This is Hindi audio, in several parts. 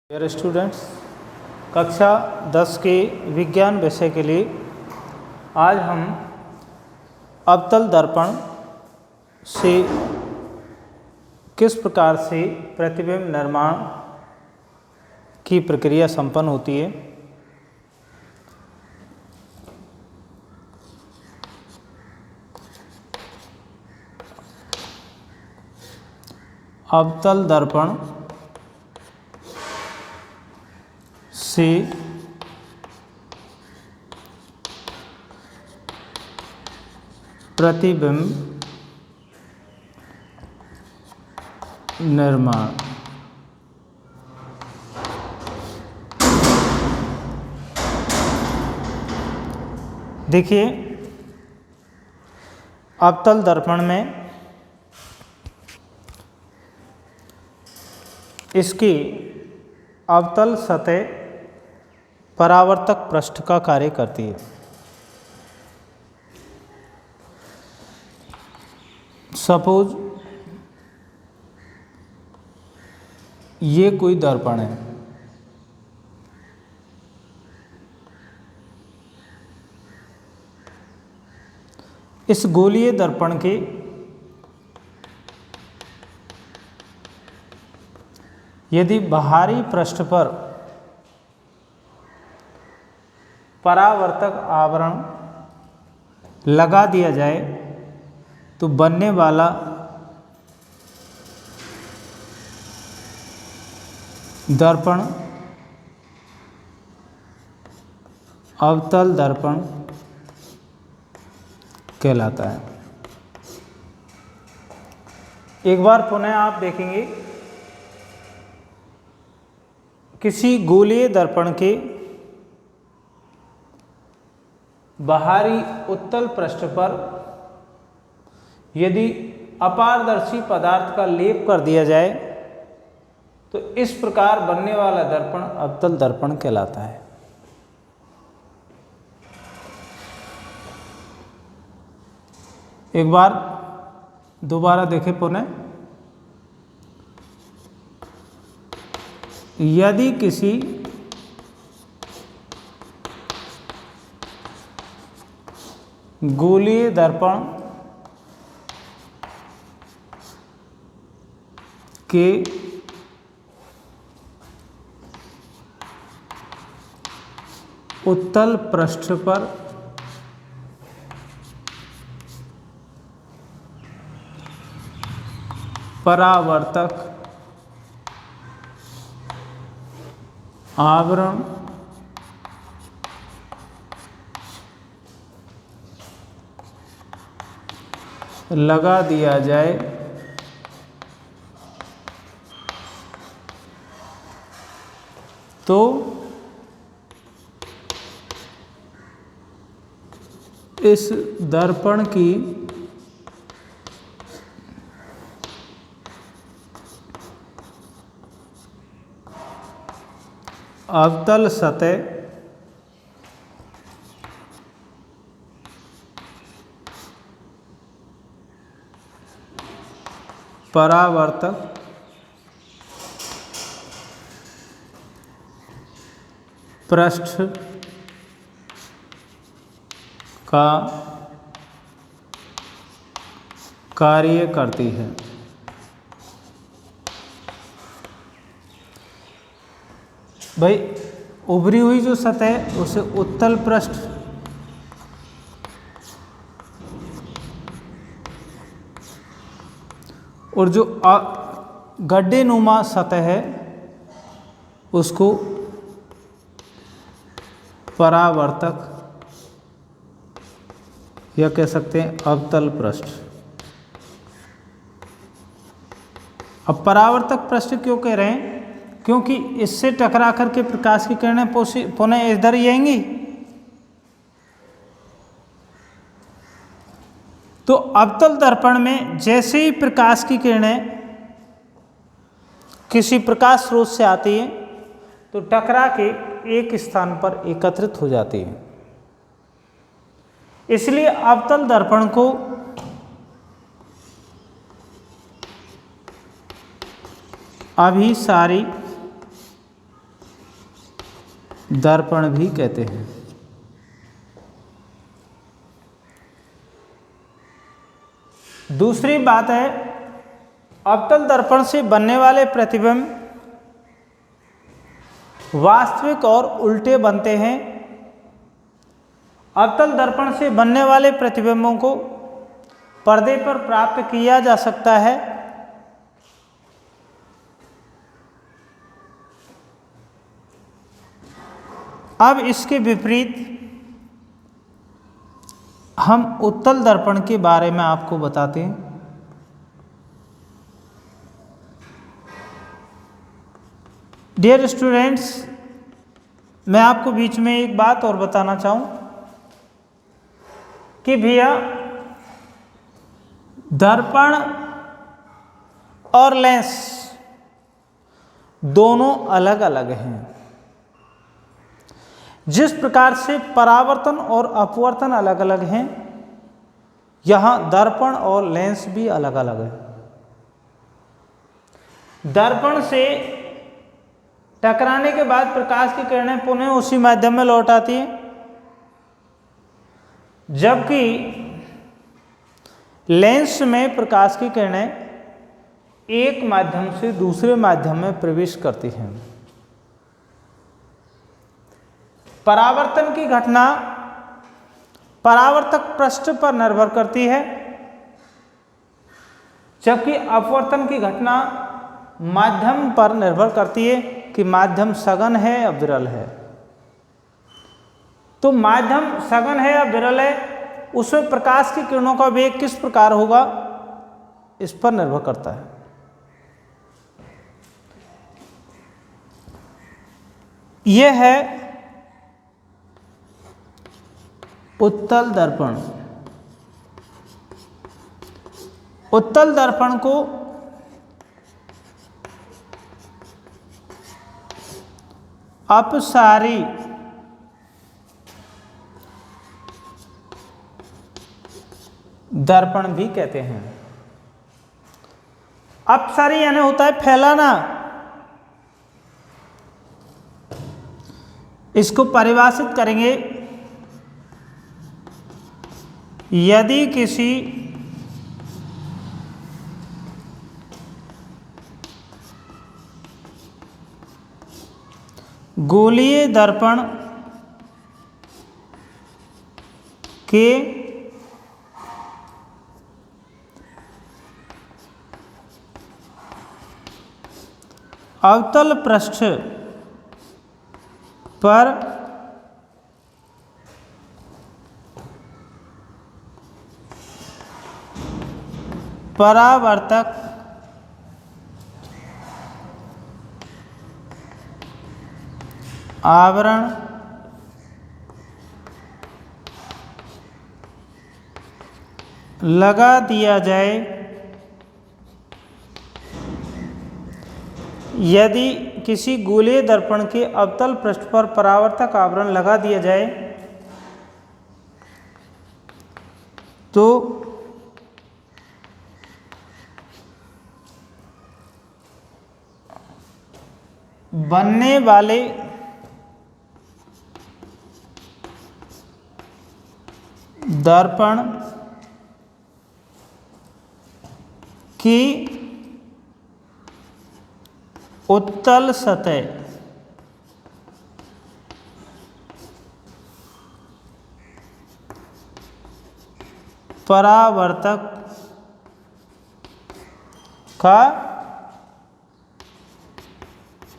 डियर स्टूडेंट्स, कक्षा 10 के विज्ञान विषय के लिए आज हम अवतल दर्पण से किस प्रकार से प्रतिबिंब निर्माण की प्रक्रिया संपन्न होती है, अवतल दर्पण से प्रतिबिंब निर्माण। देखिए, अवतल दर्पण में इसकी अवतल सतह परावर्तक पृष्ठ का कार्य करती है। सपोज ये कोई दर्पण है, इस गोलीय दर्पण के यदि बाहरी पृष्ठ पर परावर्तक आवरण लगा दिया जाए तो बनने वाला दर्पण अवतल दर्पण कहलाता है। एक बार पुनः आप देखेंगे, किसी गोलीय दर्पण के बाहरी उत्तल पृष्ठ पर यदि अपारदर्शी पदार्थ का लेप कर दिया जाए तो इस प्रकार बनने वाला दर्पण अवतल दर्पण कहलाता है। एक बार दोबारा देखें पुनः, यदि किसी गोलीय दर्पण के उत्तल पृष्ठ पर परावर्तक आवरण लगा दिया जाए तो इस दर्पण की अवतल सतह परावर्तक पृष्ठ का कार्य करती है। भाई, उभरी हुई जो सतह है उसे उत्तल पृष्ठ और जो गड्ढे नुमा सतह है उसको परावर्तक या कह सकते हैं अवतल पृष्ठ। अब परावर्तक पृष्ठ क्यों कह रहे हैं? क्योंकि इससे टकरा करके प्रकाश की किरणें पुनः इधर ही आएंगी। तो अवतल दर्पण में जैसे ही प्रकाश की किरणें किसी प्रकाश स्रोत से आती हैं तो टकरा के एक स्थान पर एकत्रित हो जाती है। इसलिए अवतल दर्पण को अभिसारी दर्पण भी कहते हैं। दूसरी बात है, अवतल दर्पण से बनने वाले प्रतिबिंब वास्तविक और उल्टे बनते हैं। अवतल दर्पण से बनने वाले प्रतिबिंबों को पर्दे पर प्राप्त किया जा सकता है। अब इसके विपरीत हम उत्तल दर्पण के बारे में आपको बताते हैं। डियर स्टूडेंट्स, मैं आपको बीच में एक बात और बताना चाहूँ कि भैया दर्पण और लेंस दोनों अलग अलग हैं। जिस प्रकार से परावर्तन और अपवर्तन अलग अलग हैं, यहाँ दर्पण और लेंस भी अलग अलग है। दर्पण से टकराने के बाद प्रकाश की किरणें पुनः उसी माध्यम में लौट आती हैं, जबकि लेंस में प्रकाश की किरणें एक माध्यम से दूसरे माध्यम में प्रवेश करती हैं। परावर्तन की घटना परावर्तक पृष्ठ पर निर्भर करती है, जबकि अपवर्तन की घटना माध्यम पर निर्भर करती है कि माध्यम सघन है या विरल है। तो माध्यम सघन है या विरल है, उसमें प्रकाश की किरणों का वेग किस प्रकार होगा, इस पर निर्भर करता है। यह है उत्तल दर्पण। उत्तल दर्पण को अपसारी दर्पण भी कहते हैं। अपसारी यानी होता है फैलाना। इसको परिभाषित करेंगे, यदि किसी गोलीय दर्पण के अवतल पृष्ठ पर परावर्तक आवरण लगा दिया जाए, यदि किसी गोलीय दर्पण के अवतल पृष्ठ पर परावर्तक आवरण लगा दिया जाए तो बनने वाले दर्पण की उत्तल सतह परावर्तक का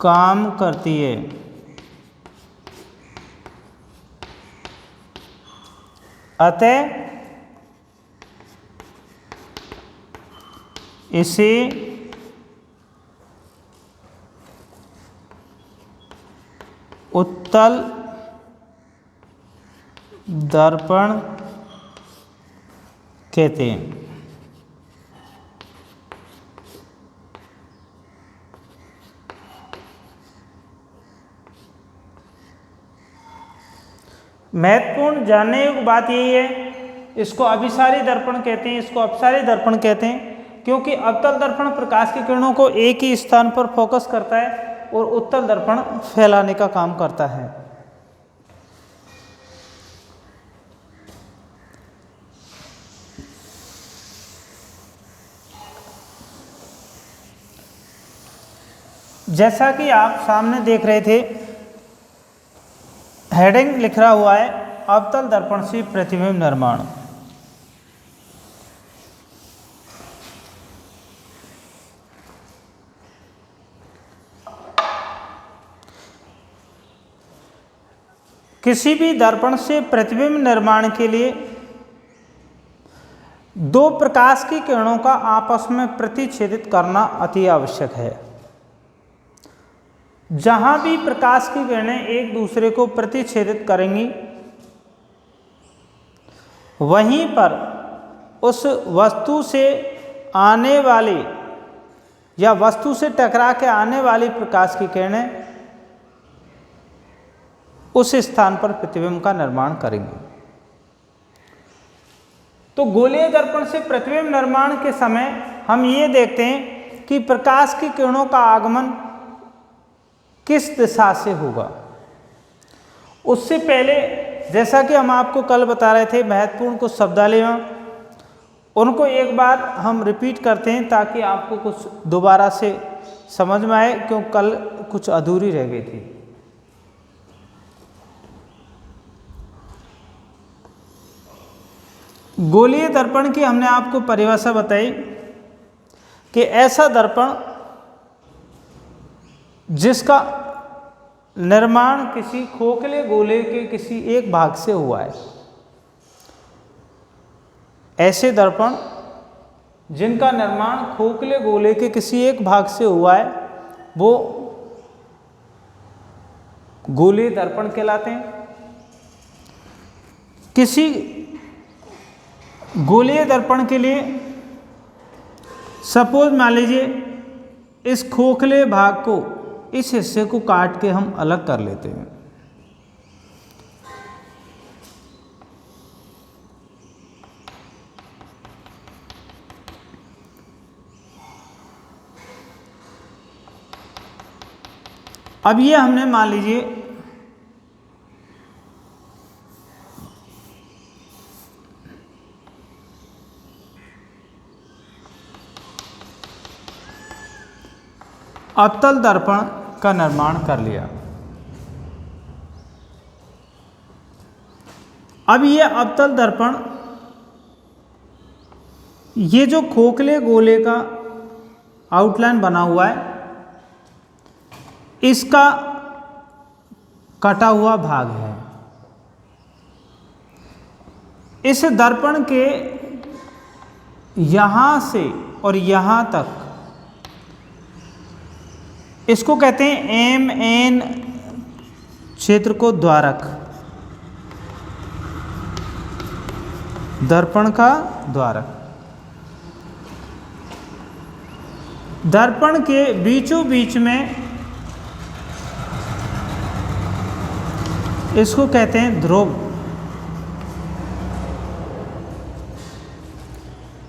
काम करती है। अतः इसे उत्तल दर्पण कहते हैं। महत्वपूर्ण जानने योग्य बात यही है, इसको अभिसारी दर्पण कहते हैं, इसको अपसारी दर्पण कहते हैं, क्योंकि अवतल दर्पण प्रकाश की किरणों को एक ही स्थान पर फोकस करता है और उत्तल दर्पण फैलाने का काम करता है। जैसा कि आप सामने देख रहे थे, हेडिंग लिख रहा हुआ है अवतल दर्पण से प्रतिबिंब निर्माण। किसी भी दर्पण से प्रतिबिंब निर्माण के लिए दो प्रकाश की किरणों का आपस में प्रतिच्छेदित करना अति आवश्यक है। जहां भी प्रकाश की किरणें एक दूसरे को प्रतिच्छेदित करेंगी, वहीं पर उस वस्तु से आने वाली या वस्तु से टकरा के आने वाली प्रकाश की किरणें उस स्थान पर प्रतिबिंब का निर्माण करेंगी। तो गोलीय दर्पण से प्रतिबिंब निर्माण के समय हम ये देखते हैं कि प्रकाश की किरणों का आगमन किस दिशा से होगा। उससे पहले जैसा कि हम आपको कल बता रहे थे, महत्वपूर्ण कुछ शब्दावलियाँ, उनको एक बार हम रिपीट करते हैं ताकि आपको कुछ दोबारा से समझ में आए, क्योंकि कल कुछ अधूरी रह गई थी। गोलीय दर्पण की हमने आपको परिभाषा बताई कि ऐसा दर्पण जिसका निर्माण किसी खोखले गोले के किसी एक भाग से हुआ है। ऐसे दर्पण जिनका निर्माण खोखले गोले के किसी एक भाग से हुआ है, वो गोलीय दर्पण कहलाते हैं। किसी गोलीय दर्पण के लिए सपोज मान लीजिए इस खोखले भाग को, इस हिस्से को काट के हम अलग कर लेते हैं। अब ये हमने मान लीजिए अवतल दर्पण का निर्माण कर लिया। अब ये अवतल दर्पण, ये जो खोखले गोले का आउटलाइन बना हुआ है, इसका कटा हुआ भाग है। इस दर्पण के यहां से और यहां तक, इसको कहते हैं एम क्षेत्र को द्वारक, दर्पण का द्वारक। दर्पण के बीचों बीच में इसको कहते हैं ध्रुव।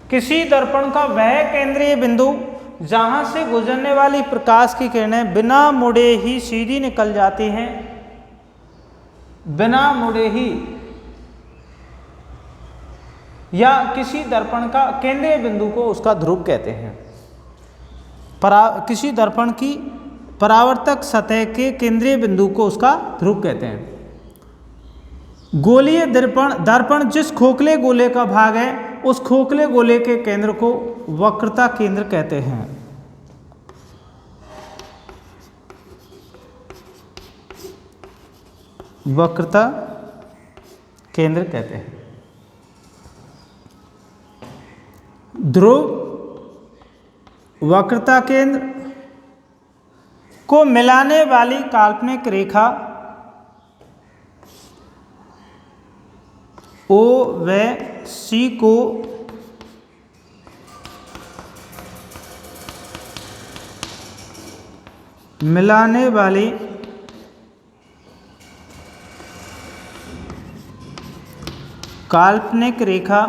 किसी दर्पण का वह केंद्रीय बिंदु जहां से गुजरने वाली प्रकाश की किरणें बिना मुड़े ही सीधी निकल जाती हैं, बिना मुड़े ही, या किसी दर्पण का केंद्रीय बिंदु को उसका ध्रुव कहते हैं। किसी दर्पण की परावर्तक सतह के केंद्रीय बिंदु को उसका ध्रुव कहते हैं। गोलीय दर्पण जिस खोखले गोले का भाग है, उस खोखले गोले के केंद्र को वक्रता केंद्र कहते हैं। वक्रता केंद्र कहते हैं। ध्रुव वक्रता केंद्र को मिलाने वाली काल्पनिक रेखा ओ व सी को मिलाने वाली काल्पनिक रेखा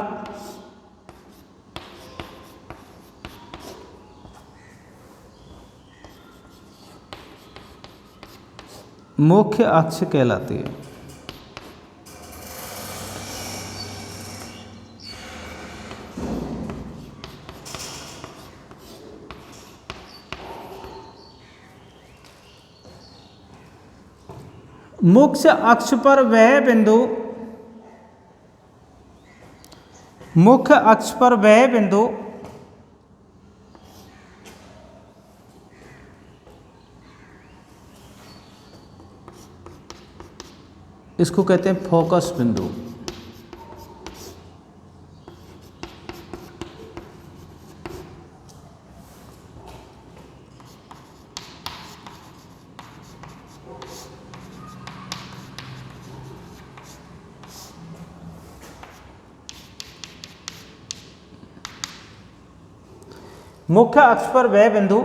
मुख्य अक्ष कहलाती है। मुख्य अक्ष पर वह बिंदु, मुख्य अक्ष पर वह बिंदु इसको कहते हैं फोकस बिंदु। मुख्य अक्ष पर वह बिंदु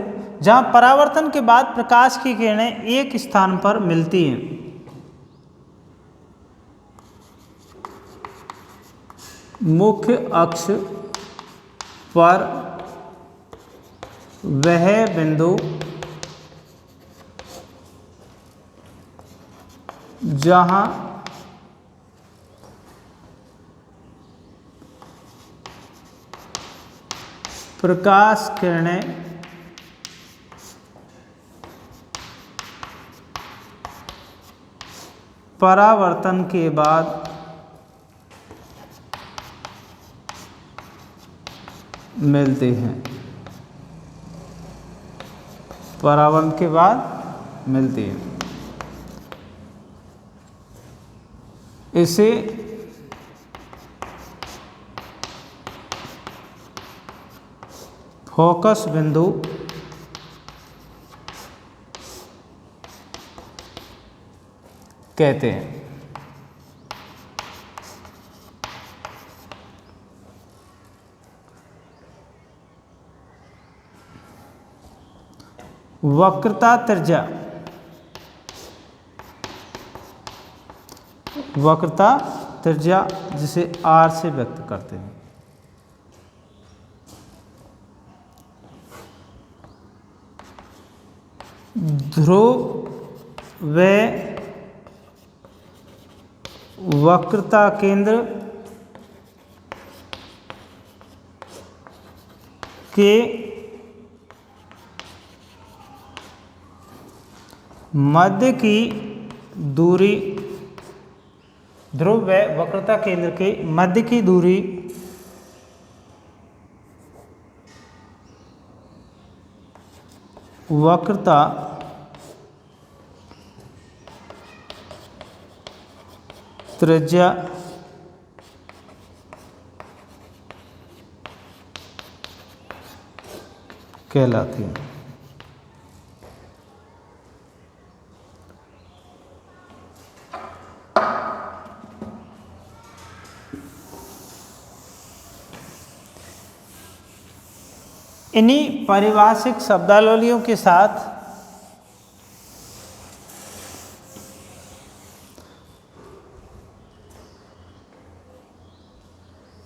जहां परावर्तन के बाद प्रकाश की किरणें एक स्थान पर मिलती हैं। मुख्य अक्ष पर वह बिंदु जहां प्रकाश किरणें परावर्तन के बाद मिलते हैं, परावर्तन के बाद मिलते हैं। इसे फोकस बिंदु कहते हैं। वक्रता त्रिज्या, वक्रता त्रिज्या जिसे R से व्यक्त करते हैं। ध्रुव व वक्रता केंद्र के मध्य की दूरी, ध्रुव व वक्रता केंद्र के मध्य की दूरी वक्रता त्रिज्या कहलाती है। इन्हीं पारिभाषिक शब्दावलियों के साथ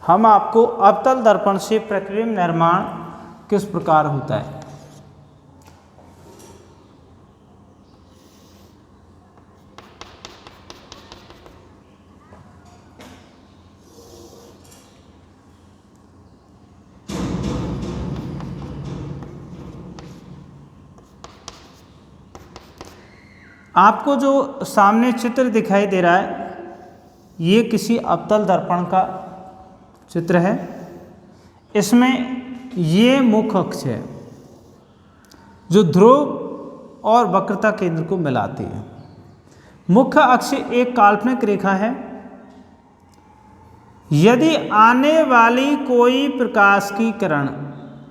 हम आपको अवतल दर्पण से प्रतिबिंब निर्माण किस प्रकार होता है आपको जो सामने चित्र दिखाई दे रहा है ये किसी अवतल दर्पण का चित्र है। इसमें ये मुख्य अक्ष है जो ध्रुव और वक्रता केंद्र को मिलाती है। मुख्य अक्ष एक काल्पनिक रेखा है। यदि आने वाली कोई प्रकाश की किरण,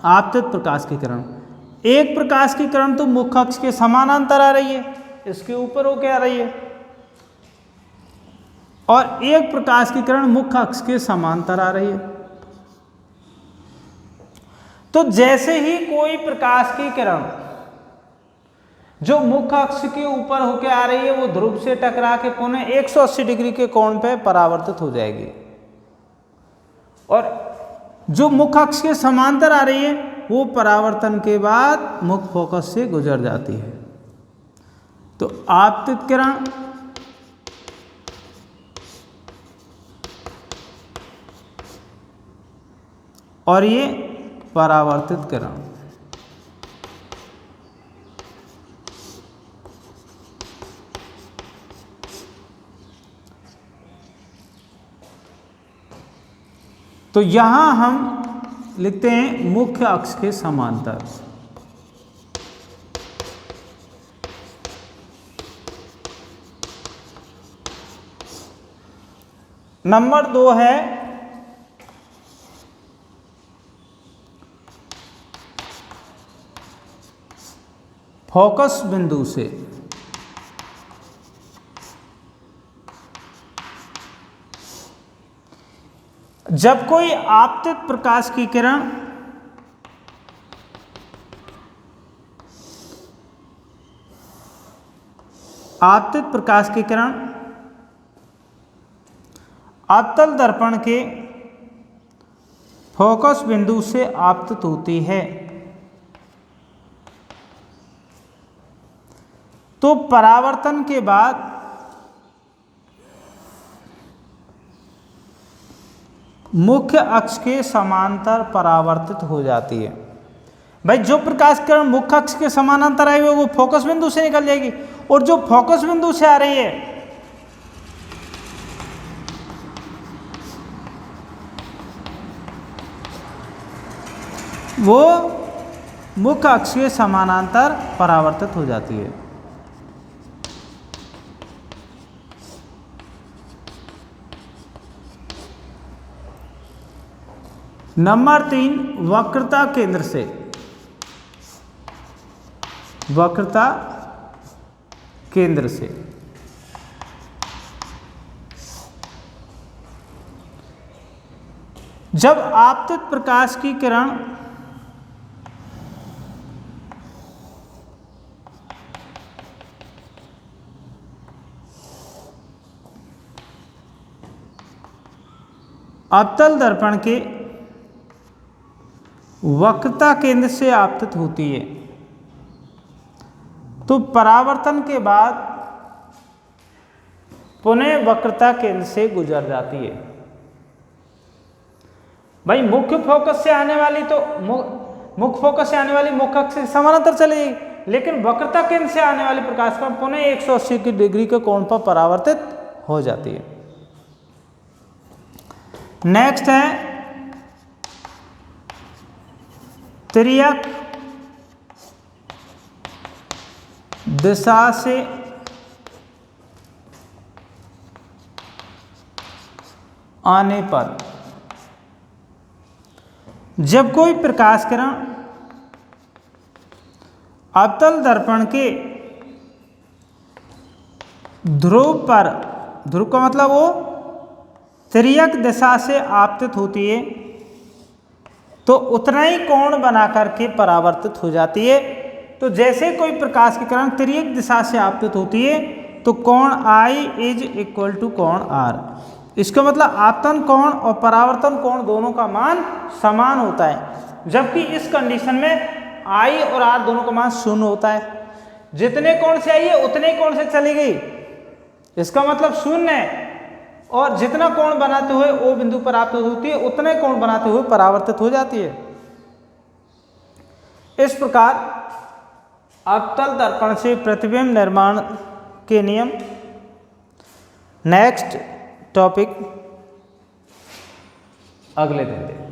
आपतित प्रकाश की किरण, एक प्रकाश की किरण तो मुख्य अक्ष के समानांतर आ रही है, इसके ऊपर होके आ रही है, और एक प्रकाश की किरण मुख्य अक्ष के समांतर आ रही है। तो जैसे ही कोई प्रकाश की किरण जो मुख्य अक्ष के ऊपर होके आ रही है वो ध्रुव से टकरा के कोने 180 डिग्री के कोण पे परावर्तित हो जाएगी, और जो मुख्य अक्ष के समांतर आ रही है वो परावर्तन के बाद मुख्य फोकस से गुजर जाती है। तो आपतित किरण और ये परावर्तित किरण, तो यहां हम लिखते हैं मुख्य अक्ष के समांतर। नंबर 2 है फोकस बिंदु से जब कोई आपतित प्रकाश की किरण अवतल दर्पण के फोकस बिंदु से आपतित होती है तो परावर्तन के बाद मुख्य अक्ष के समांतर परावर्तित हो जाती है। भाई जो प्रकाश किरण मुख्य अक्ष के समानांतर आई हुई वो फोकस बिंदु से निकल जाएगी, और जो फोकस बिंदु से आ रही है वो मुख्य अक्ष के समानांतर परावर्तित हो जाती है। नंबर 3 वक्रता केंद्र से। वक्रता केंद्र से जब आपतित प्रकाश की किरण अवतल दर्पण के वक्रता केंद्र से आपतित होती है तो परावर्तन के बाद पुनः वक्रता केंद्र से गुजर जाती है। भाई मुख्य फोकस से आने वाली मुख्य अक्ष से समानांतर चलेगी, लेकिन वक्रता केंद्र से आने वाली प्रकाश का पुनः 180 डिग्री के कोण पर परावर्तित हो जाती है। नेक्स्ट है तिर्यक दिशा से आने पर जब कोई प्रकाश किरण अवतल दर्पण के ध्रुव पर, ध्रुव का मतलब वो तिर्यक दिशा से आपतित होती है तो उतना ही कोण बना करके परावर्तित हो जाती है। तो जैसे कोई प्रकाश की किरण तिर्यक दिशा से आपतित होती है तो कोण I इज इक्वल टू कोण R। इसका मतलब आपतन कोण और परावर्तन कोण दोनों का मान समान होता है, जबकि इस कंडीशन में I और R दोनों का मान 0 होता है। जितने कोण से आई है उतने कोण से चली गई, इसका मतलब 0 है, और जितना कोण बनाते हुए O बिंदु पर आपतित होती है उतने कोण बनाते हुए परावर्तित हो जाती है। इस प्रकार अवतल दर्पण से प्रतिबिंब निर्माण के नियम। नेक्स्ट टॉपिक अगले दिन देखेंगे।